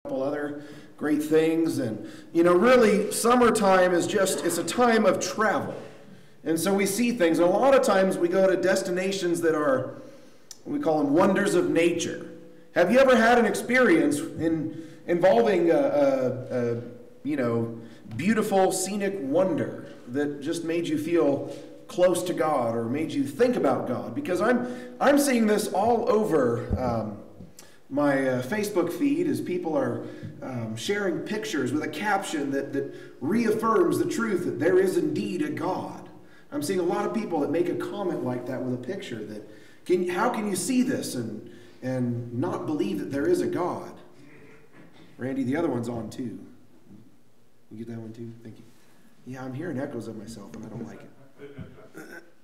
couple other great things. And, really, summertime is it's a time of travel. And so we see things. And a lot of times we go to destinations that are, we call them wonders of nature. Have you ever had an experience involving beautiful scenic wonder that just made you feel close to God or made you think about God? Because I'm seeing this all over my Facebook feed as people are sharing pictures with a caption that reaffirms the truth that there is indeed a God. I'm seeing a lot of people that make a comment like that with a picture that how can you see this and not believe that there is a God? Randy, the other one's on too. You get that one too? Thank you. Yeah, I'm hearing echoes of myself and I don't like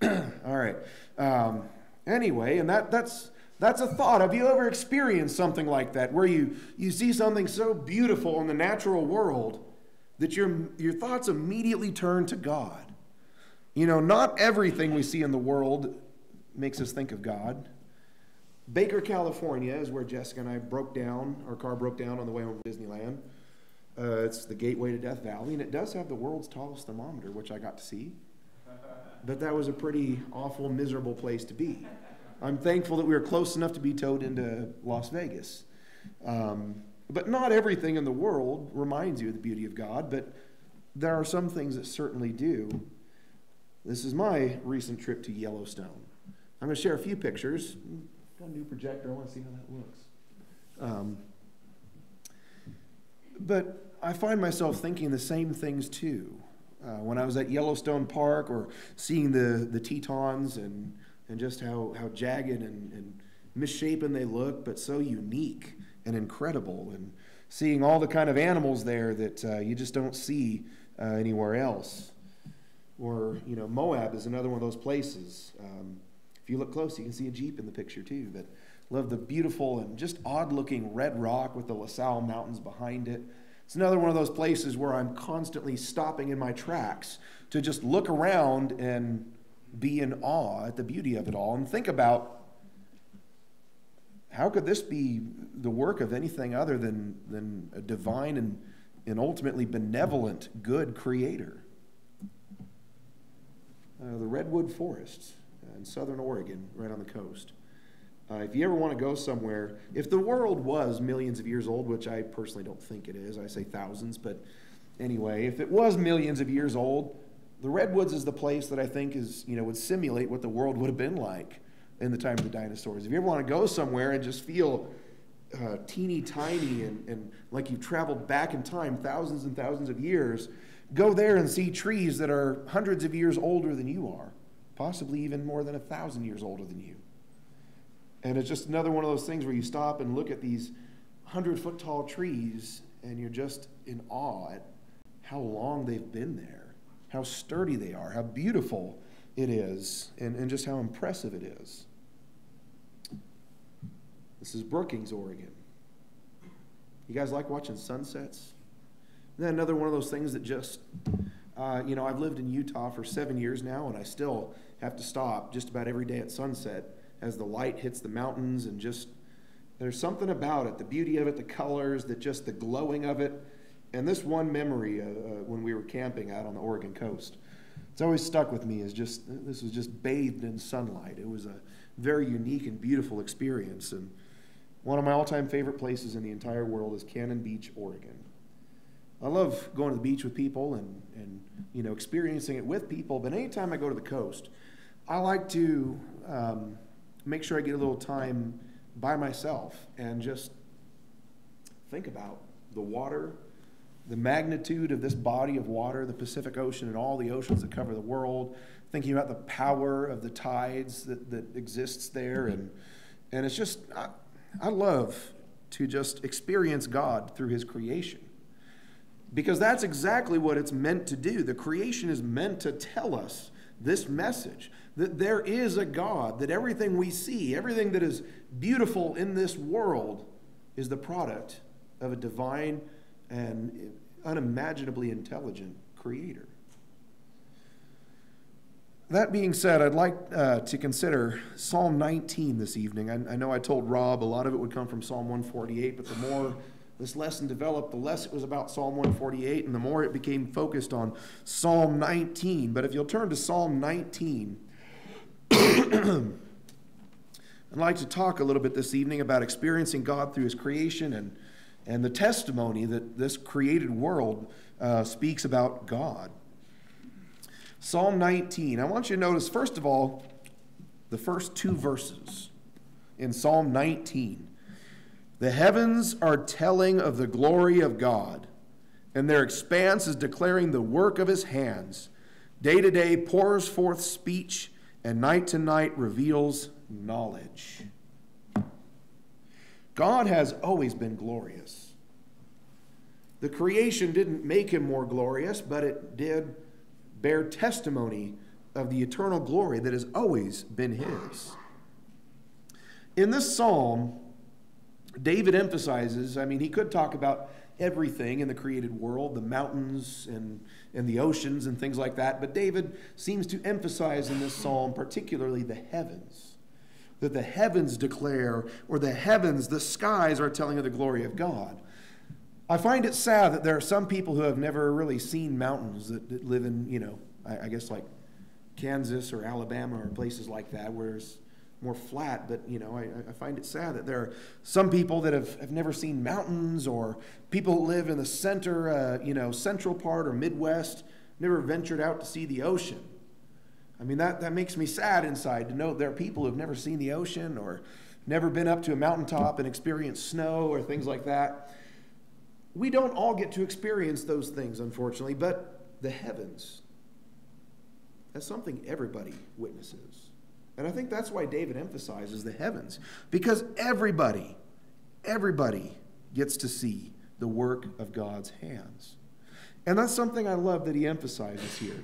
it. All right. Anyway, and that's a thought. Have you ever experienced something like that where you see something so beautiful in the natural world that your thoughts immediately turn to God? Not everything we see in the world makes us think of God. Baker, California is where Jessica and I our car broke down on the way home from Disneyland. It's the gateway to Death Valley, and it does have the world's tallest thermometer, which I got to see. But that was a pretty awful, miserable place to be. I'm thankful that we were close enough to be towed into Las Vegas. But not everything in the world reminds you of the beauty of God, but there are some things that certainly do. This is my recent trip to Yellowstone. I'm going to share a few pictures. Got a new projector. I want to see how that looks. But I find myself thinking the same things too. When I was at Yellowstone Park or seeing the Tetons and just how jagged and misshapen they look, but so unique and incredible, and seeing all the kind of animals there that you just don't see anywhere else. Or, Moab is another one of those places. If you look close, you can see a Jeep in the picture too. But love the beautiful and just odd-looking red rock with the La Salle Mountains behind it. It's another one of those places where I'm constantly stopping in my tracks to just look around and be in awe at the beauty of it all and think about how could this be the work of anything other than a divine and ultimately benevolent, good creator. The redwood forests in southern Oregon, right on the coast. If you ever want to go somewhere, if the world was millions of years old, which I personally don't think it is, I say thousands, but anyway, if it was millions of years old, the redwoods is the place that I think would simulate what the world would have been like in the time of the dinosaurs. If you ever want to go somewhere and just feel teeny tiny and like you've traveled back in time thousands and thousands of years, go there and see trees that are hundreds of years older than you are, possibly even more than 1,000 years older than you. And it's just another one of those things where you stop and look at these 100-foot tall trees and you're just in awe at how long they've been there, how sturdy they are, how beautiful it is, and just how impressive it is. This is Brookings, Oregon. You guys like watching sunsets? Isn't that another one of those things that just, I've lived in Utah for 7 years now, and I still have to stop just about every day at sunset as the light hits the mountains, and just, there's something about it, the beauty of it, the colors, the glowing of it. And this one memory when we were camping out on the Oregon coast, it's always stuck with me, this was just bathed in sunlight. It was a very unique and beautiful experience. And one of my all-time favorite places in the entire world is Cannon Beach, Oregon. I love going to the beach with people and experiencing it with people, but anytime I go to the coast, I like to make sure I get a little time by myself and just think about the water, the magnitude of this body of water, the Pacific Ocean and all the oceans that cover the world, thinking about the power of the tides that exists there. And it's just, I love to just experience God through his creation. Because that's exactly what it's meant to do. The creation is meant to tell us this message, that there is a God, that everything we see, everything that is beautiful in this world is the product of a divine and unimaginably intelligent creator. That being said, I'd like to consider Psalm 19 this evening. I know I told Rob a lot of it would come from Psalm 148, but the more this lesson developed, the less it was about Psalm 148, and the more it became focused on Psalm 19. But if you'll turn to Psalm 19, I'd like to talk a little bit this evening about experiencing God through his creation and the testimony that this created world speaks about God. Psalm 19. I want you to notice, first of all, the first two verses in Psalm 19. The heavens are telling of the glory of God, and their expanse is declaring the work of his hands. Day to day pours forth speech, and night to night reveals knowledge. God has always been glorious. The creation didn't make him more glorious, but it did bear testimony of the eternal glory that has always been his. In this psalm, David emphasizes, he could talk about everything in the created world, the mountains and the oceans and things like that, but David seems to emphasize in this psalm particularly the heavens, that the heavens declare, or the heavens, the skies are telling of the glory of God. I find it sad that there are some people who have never really seen mountains that live in, I guess like Kansas or Alabama or places like that where it's more flat, but I find it sad that there are some people that have never seen mountains, or people who live in the center, central part or Midwest, never ventured out to see the ocean. That makes me sad inside to know there are people who have never seen the ocean or never been up to a mountaintop and experienced snow or things like that. We don't all get to experience those things, unfortunately, but the heavens, that's something everybody witnesses. And I think that's why David emphasizes the heavens, because everybody gets to see the work of God's hands. And that's something I love that he emphasizes here.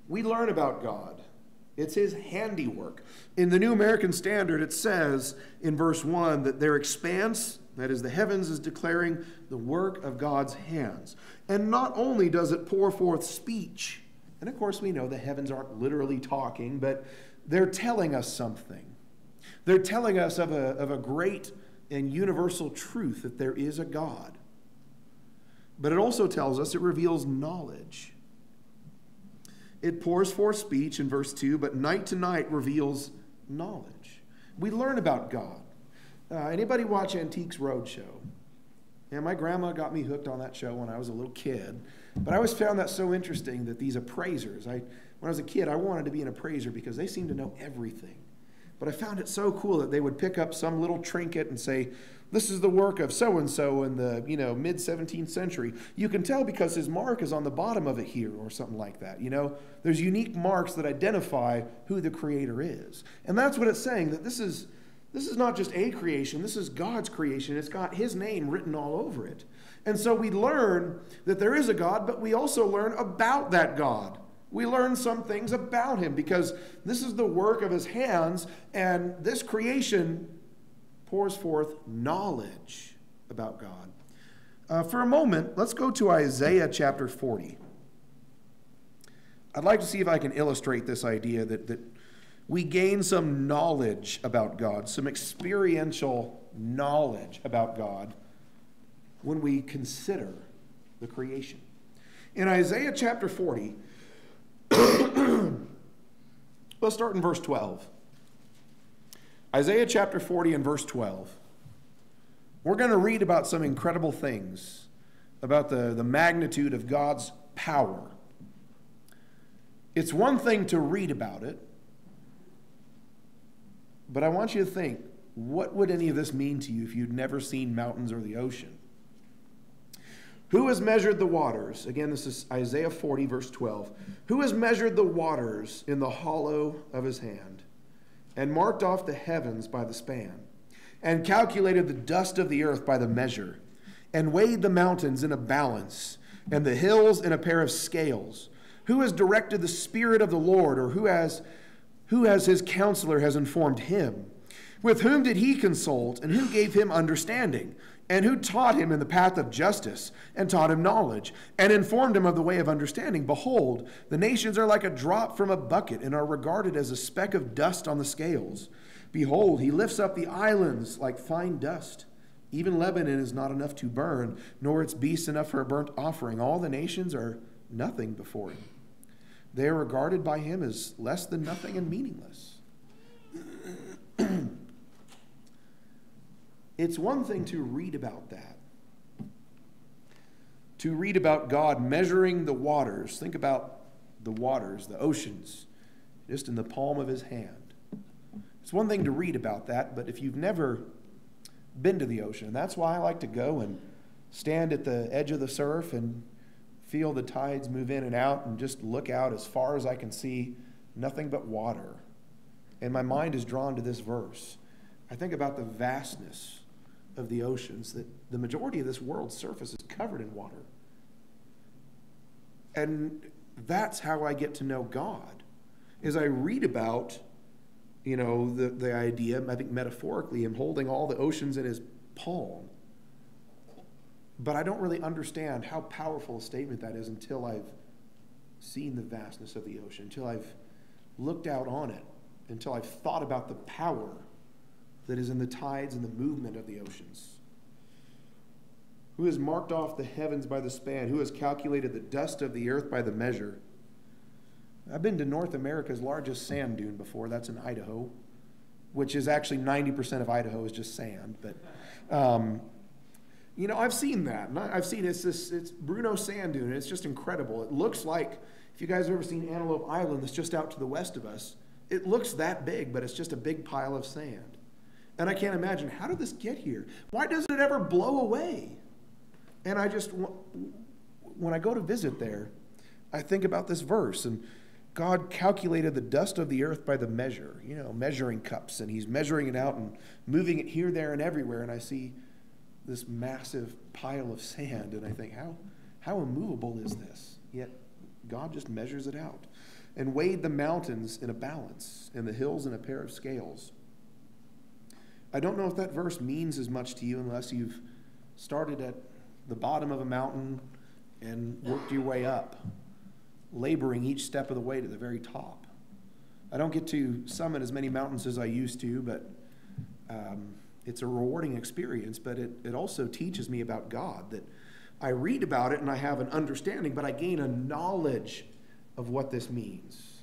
We learn about God. It's his handiwork. In the New American Standard, it says in verse 1 that their expanse, that is the heavens, is declaring the work of God's hands. And not only does it pour forth speech, and of course we know the heavens aren't literally talking, but they're telling us something. They're telling us of a great and universal truth that there is a God. But it also tells us, it reveals knowledge. It pours forth speech in verse 2, but night to night reveals knowledge. We learn about God. Anybody watch Antiques Roadshow? Yeah, my grandma got me hooked on that show when I was a little kid. But I always found that so interesting that these appraisers, when I was a kid, I wanted to be an appraiser because they seemed to know everything. But I found it so cool that they would pick up some little trinket and say, this is the work of so-and-so in the mid-17th century. You can tell because his mark is on the bottom of it here or something like that. There's unique marks that identify who the creator is. And that's what it's saying, that this is not just a creation, this is God's creation. It's got his name written all over it. And so we learn that there is a God, but we also learn about that God. We learn some things about him because this is the work of his hands, and this creation pours forth knowledge about God. For a moment, let's go to Isaiah chapter 40. I'd like to see if I can illustrate this idea that we gain some knowledge about God, some experiential knowledge about God when we consider the creation. In Isaiah chapter 40, let's start in verse 12. Isaiah chapter 40 and verse 12. We're going to read about some incredible things, about the magnitude of God's power. It's one thing to read about it, but I want you to think, what would any of this mean to you if you'd never seen mountains or the ocean? Who has measured the waters? Again, this is Isaiah 40, verse 12. Who has measured the waters in the hollow of his hand, and marked off the heavens by the span, and calculated the dust of the earth by the measure, and weighed the mountains in a balance, and the hills in a pair of scales? Who has directed the Spirit of the Lord, or who has his counselor has informed him? With whom did he consult, and who gave him understanding? And who taught him in the path of justice, and taught him knowledge, and informed him of the way of understanding? Behold, the nations are like a drop from a bucket, and are regarded as a speck of dust on the scales. Behold, he lifts up the islands like fine dust. Even Lebanon is not enough to burn, nor its beasts enough for a burnt offering. All the nations are nothing before him. They are regarded by him as less than nothing and meaningless. It's one thing to read about that. To read about God measuring the waters. Think about the waters, the oceans, just in the palm of his hand. It's one thing to read about that, but if you've never been to the ocean, that's why I like to go and stand at the edge of the surf and feel the tides move in and out and just look out as far as I can see, nothing but water. And my mind is drawn to this verse. I think about the vastness of the oceans, that the majority of this world's surface is covered in water. And that's how I get to know God, is I read about, the idea, I think metaphorically, him holding all the oceans in his palm. But I don't really understand how powerful a statement that is until I've seen the vastness of the ocean, until I've looked out on it, until I've thought about the power that is in the tides and the movement of the oceans. Who has marked off the heavens by the span? Who has calculated the dust of the earth by the measure? I've been to North America's largest sand dune before. That's in Idaho, which is actually 90% of Idaho is just sand. But, I've seen that. And I've seen it's Bruno Sand Dune. And it's just incredible. It looks like, if you guys have ever seen Antelope Island that's just out to the west of us, it looks that big, but it's just a big pile of sand. And I can't imagine, how did this get here? Why doesn't it ever blow away? And when I go to visit there, I think about this verse, and God calculated the dust of the earth by the measure, measuring cups, and he's measuring it out and moving it here, there, and everywhere, and I see this massive pile of sand, and I think, how immovable is this? Yet God just measures it out. And weighed the mountains in a balance, and the hills in a pair of scales. I don't know if that verse means as much to you unless you've started at the bottom of a mountain and worked your way up, laboring each step of the way to the very top. I don't get to summit as many mountains as I used to, but it's a rewarding experience, but it also teaches me about God, that I read about it and I have an understanding, but I gain a knowledge of what this means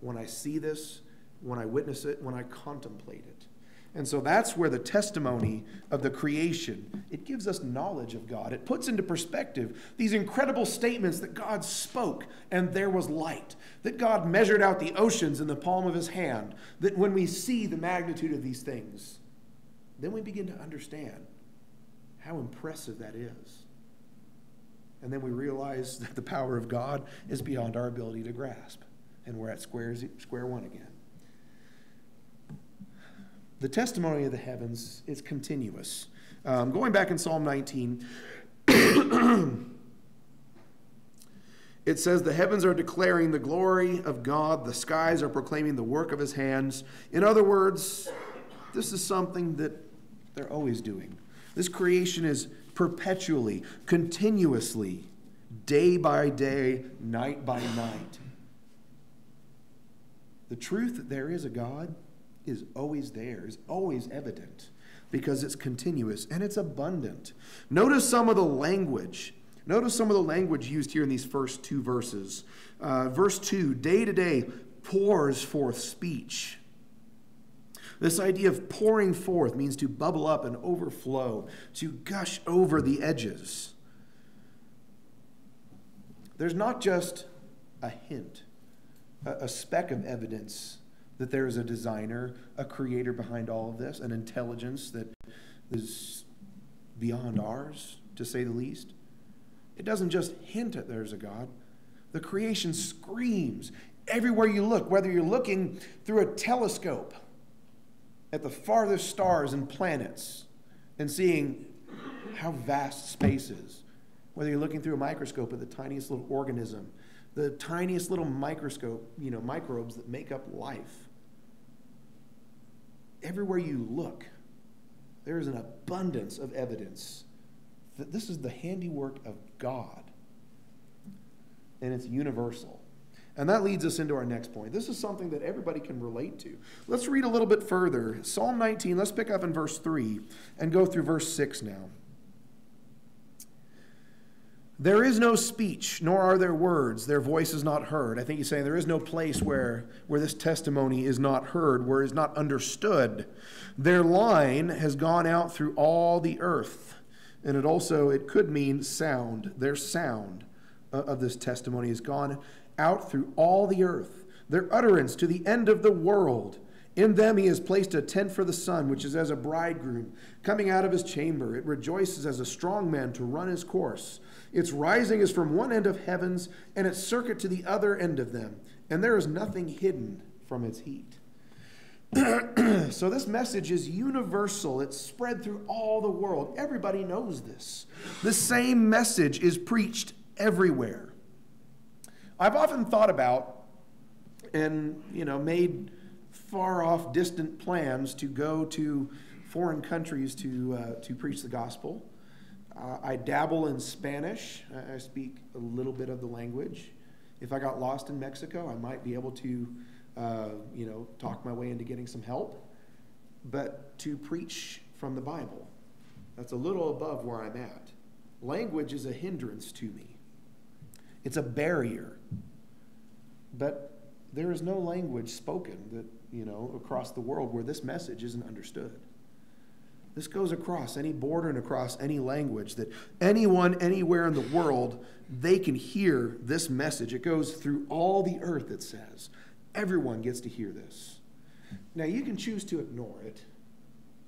when I see this, when I witness it, when I contemplate it. And so that's where the testimony of the creation, it gives us knowledge of God. It puts into perspective these incredible statements that God spoke and there was light, that God measured out the oceans in the palm of his hand, that when we see the magnitude of these things, then we begin to understand how impressive that is. And then we realize that the power of God is beyond our ability to grasp. And we're at square one again. The testimony of the heavens is continuous. Going back in Psalm 19, it says, the heavens are declaring the glory of God. The skies are proclaiming the work of his hands. In other words, this is something that they're always doing. This creation is perpetually, continuously, day by day, night by night. The truth that there is a God is always there, is always evident, because it's continuous and it's abundant. Notice some of the language. Notice some of the language used here in these first two verses. Verse 2, day to day pours forth speech. This idea of pouring forth means to bubble up and overflow, to gush over the edges. There's not just a hint, a speck of evidence that there is a designer, a creator behind all of this, an intelligence that is beyond ours, to say the least. It doesn't just hint at there's a God. The creation screams everywhere you look, whether you're looking through a telescope at the farthest stars and planets and seeing how vast space is, whether you're looking through a microscope at the tiniest little organism, the tiniest little microscope, microbes that make up life. Everywhere you look, there is an abundance of evidence that this is the handiwork of God, and it's universal. And that leads us into our next point. This is something that everybody can relate to. Let's read a little bit further. Psalm 19, let's pick up in verse 3 and go through verse 6 now. There is no speech, nor are there words. Their voice is not heard. I think he's saying there is no place where this testimony is not heard, where it is not understood. Their line has gone out through all the earth. And it could mean sound. Their sound of this testimony has gone out through all the earth. Their utterance to the end of the world. In them he has placed a tent for the sun, which is as a bridegroom coming out of his chamber. It rejoices as a strong man to run his course. Its rising is from one end of heavens, and its circuit to the other end of them. And there is nothing hidden from its heat. So this message is universal. It's spread through all the world. Everybody knows this. The same message is preached everywhere. I've often thought about and, made far off distant plans to go to foreign countries to preach the gospel. I dabble in Spanish. I speak a little bit of the language. If I got lost in Mexico, I might be able to, talk my way into getting some help. But to preach from the Bible, that's a little above where I'm at. Language is a hindrance to me. It's a barrier. But there is no language spoken that, across the world where this message isn't understood. This goes across any border and across any language, that anyone, anywhere in the world, they can hear this message. It goes through all the earth, it says. Everyone gets to hear this. Now, you can choose to ignore it.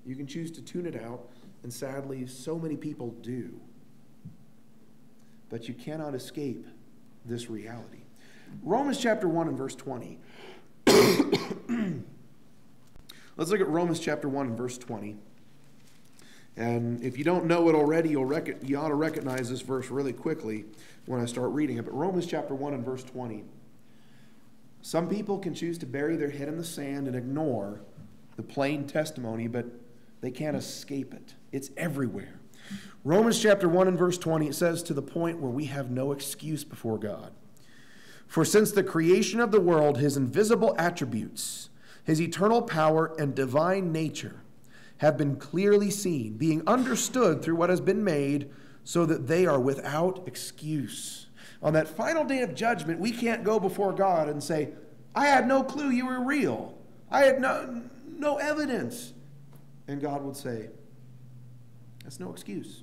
You can choose to tune it out, and sadly, so many people do. But you cannot escape this reality. Romans chapter 1 and verse 20. Let's look at Romans chapter 1 and verse 20. And if you don't know it already, you ought to recognize this verse really quickly when I start reading it. But Romans chapter 1 and verse 20. Some people can choose to bury their head in the sand and ignore the plain testimony, but they can't escape it. It's everywhere. Romans chapter 1 and verse 20, it says, to the point where we have no excuse before God. For since the creation of the world, his invisible attributes, his eternal power and divine nature have been clearly seen, being understood through what has been made, so that they are without excuse. On that final day of judgment, we can't go before God and say, I had no clue you were real. I had no evidence. And God would say, that's no excuse.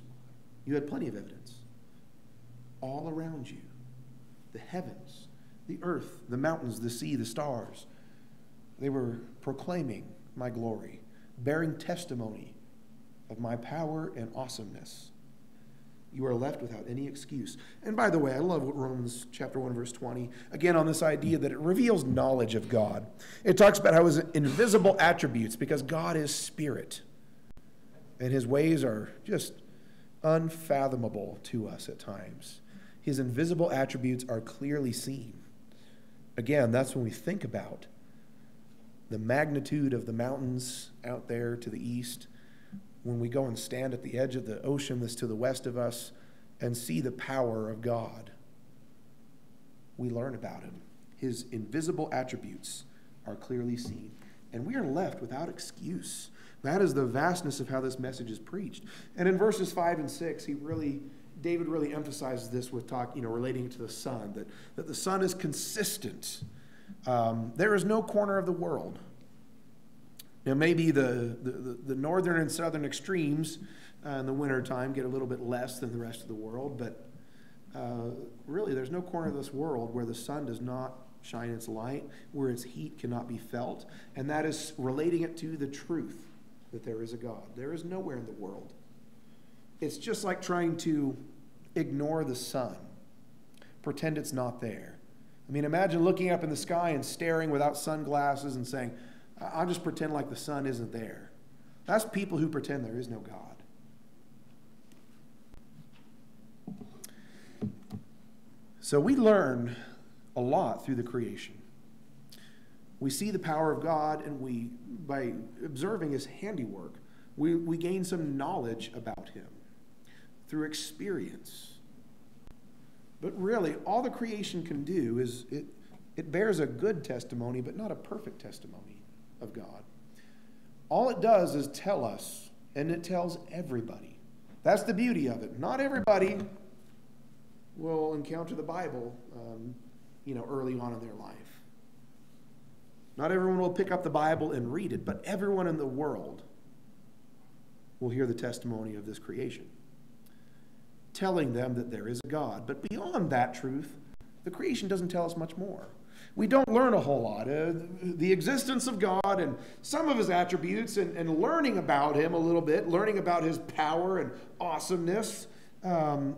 You had plenty of evidence. All around you. The heavens, the earth, the mountains, the sea, the stars. They were proclaiming my glory, bearing testimony of my power and awesomeness. You are left without any excuse. And by the way, I love what Romans chapter 1 verse 20, again on this idea that it reveals knowledge of God. It talks about how his invisible attributes, because God is spirit, and his ways are just unfathomable to us at times. His invisible attributes are clearly seen. Again, that's when we think about the magnitude of the mountains out there to the east, when we go and stand at the edge of the ocean that's to the west of us and see the power of God. We learn about him. His invisible attributes are clearly seen. And we are left without excuse. That is the vastness of how this message is preached. And in verses 5 and 6, David really emphasizes this with relating to the sun, that the sun is consistent. There is no corner of the world. Now, maybe the northern and southern extremes in the wintertime get a little bit less than the rest of the world, but really there's no corner of this world where the sun does not shine its light, where its heat cannot be felt, and that is relating it to the truth that there is a God. There is nowhere in the world. It's just like trying to ignore the sun, pretend it's not there. I mean, imagine looking up in the sky and staring without sunglasses and saying, I'll just pretend like the sun isn't there. That's people who pretend there is no God. So we learn a lot through the creation. We see the power of God, and by observing his handiwork, we gain some knowledge about him through experience. But really, all the creation can do is It bears a good testimony, but not a perfect testimony of God. All it does is tell us, and it tells everybody. That's the beauty of it. Not everybody will encounter the Bible, early on in their life. Not everyone will pick up the Bible and read it, but everyone in the world will hear the testimony of this creation, telling them that there is a God. But beyond that truth, the creation doesn't tell us much more. We don't learn a whole lot. The existence of God and some of his attributes and learning about him a little bit, learning about his power and awesomeness,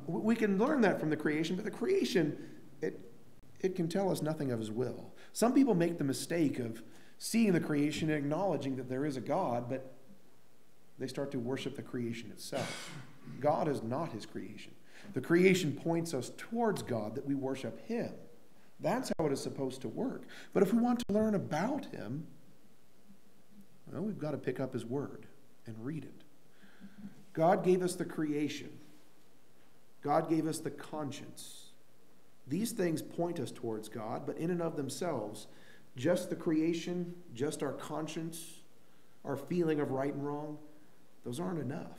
we can learn that from the creation, but the creation, it can tell us nothing of his will. Some people make the mistake of seeing the creation and acknowledging that there is a God, but they start to worship the creation itself. God is not his creation. The creation points us towards God, that we worship him. That's how it is supposed to work. But if we want to learn about him, well, we've got to pick up his word and read it. God gave us the creation. God gave us the conscience. These things point us towards God, but in and of themselves, just the creation, just our conscience, our feeling of right and wrong, those aren't enough.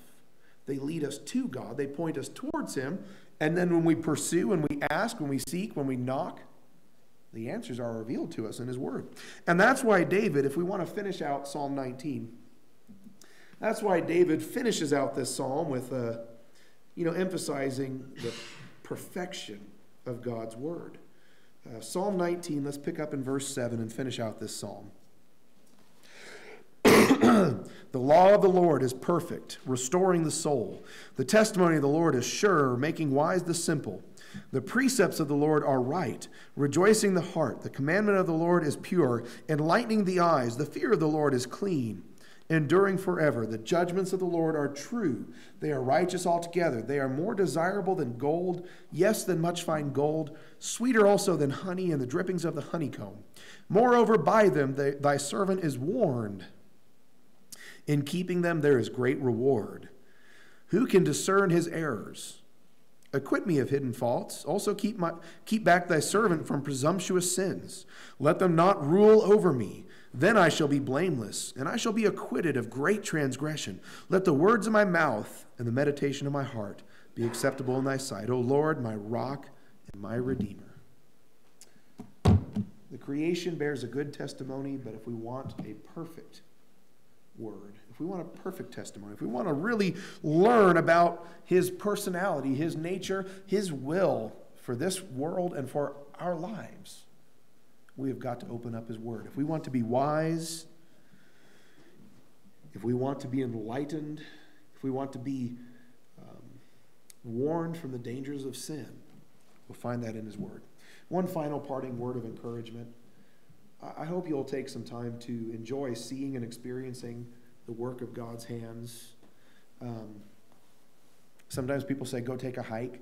They lead us to God. They point us towards him. And then when we pursue, when we ask, when we seek, when we knock, the answers are revealed to us in his word. And that's why David, if we want to finish out Psalm 19, that's why David finishes out this psalm with, emphasizing the perfection of God's word. Psalm 19, let's pick up in verse 7 and finish out this psalm. The law of the Lord is perfect, restoring the soul. The testimony of the Lord is sure, making wise the simple. The precepts of the Lord are right, rejoicing the heart. The commandment of the Lord is pure, enlightening the eyes. The fear of the Lord is clean, enduring forever. The judgments of the Lord are true. They are righteous altogether. They are more desirable than gold, yes, than much fine gold, sweeter also than honey and the drippings of the honeycomb. Moreover, by them thy servant is warned. In keeping them there is great reward. Who can discern his errors? Acquit me of hidden faults. Also keep back thy servant from presumptuous sins. Let them not rule over me. Then I shall be blameless, and I shall be acquitted of great transgression. Let the words of my mouth and the meditation of my heart be acceptable in thy sight, O Lord, my rock and my redeemer. The creation bears a good testimony, but if we want a perfect word, if we want a perfect testimony, if we want to really learn about his personality, his nature, his will for this world and for our lives, we have got to open up his word. If we want to be wise, if we want to be enlightened, if we want to be warned from the dangers of sin, we'll find that in his word. One final parting word of encouragement. I hope you'll take some time to enjoy seeing and experiencing the work of God's hands. Sometimes people say, go take a hike,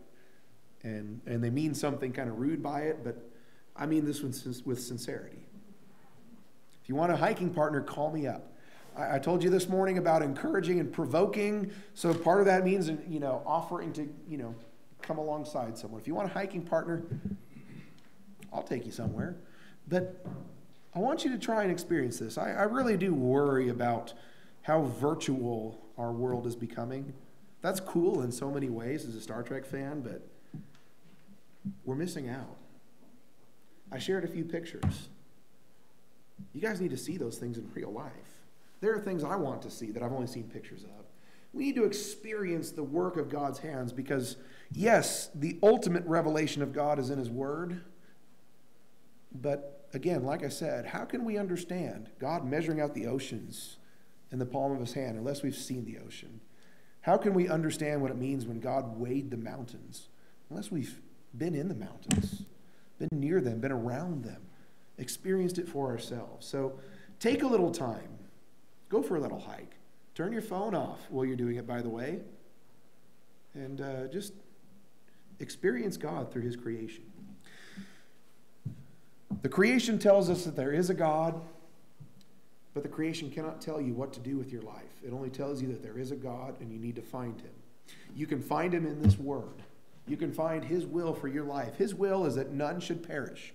and they mean something kind of rude by it, but I mean this with sincerity. If you want a hiking partner, call me up. I told you this morning about encouraging and provoking, so part of that means, offering to, come alongside someone. If you want a hiking partner, I'll take you somewhere. But I want you to try and experience this. I really do worry about how virtual our world is becoming. That's cool in so many ways as a Star Trek fan, but we're missing out. I shared a few pictures. You guys need to see those things in real life. There are things I want to see that I've only seen pictures of. We need to experience the work of God's hands because, yes, the ultimate revelation of God is in his word, but again, like I said, how can we understand God measuring out the oceans in the palm of his hand unless we've seen the ocean? How can we understand what it means when God weighed the mountains unless we've been in the mountains, been near them, been around them, experienced it for ourselves? So take a little time. Go for a little hike. Turn your phone off while you're doing it, by the way, and just experience God through his creation. The creation tells us that there is a God, but the creation cannot tell you what to do with your life. It only tells you that there is a God and you need to find him. You can find him in this word. You can find his will for your life. His will is that none should perish.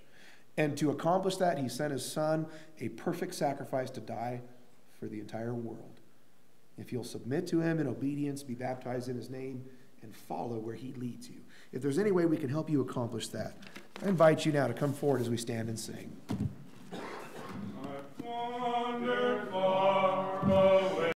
And to accomplish that, he sent his Son, a perfect sacrifice, to die for the entire world. If you'll submit to him in obedience, be baptized in his name, and follow where he leads you. If there's any way we can help you accomplish that, I invite you now to come forward as we stand and sing.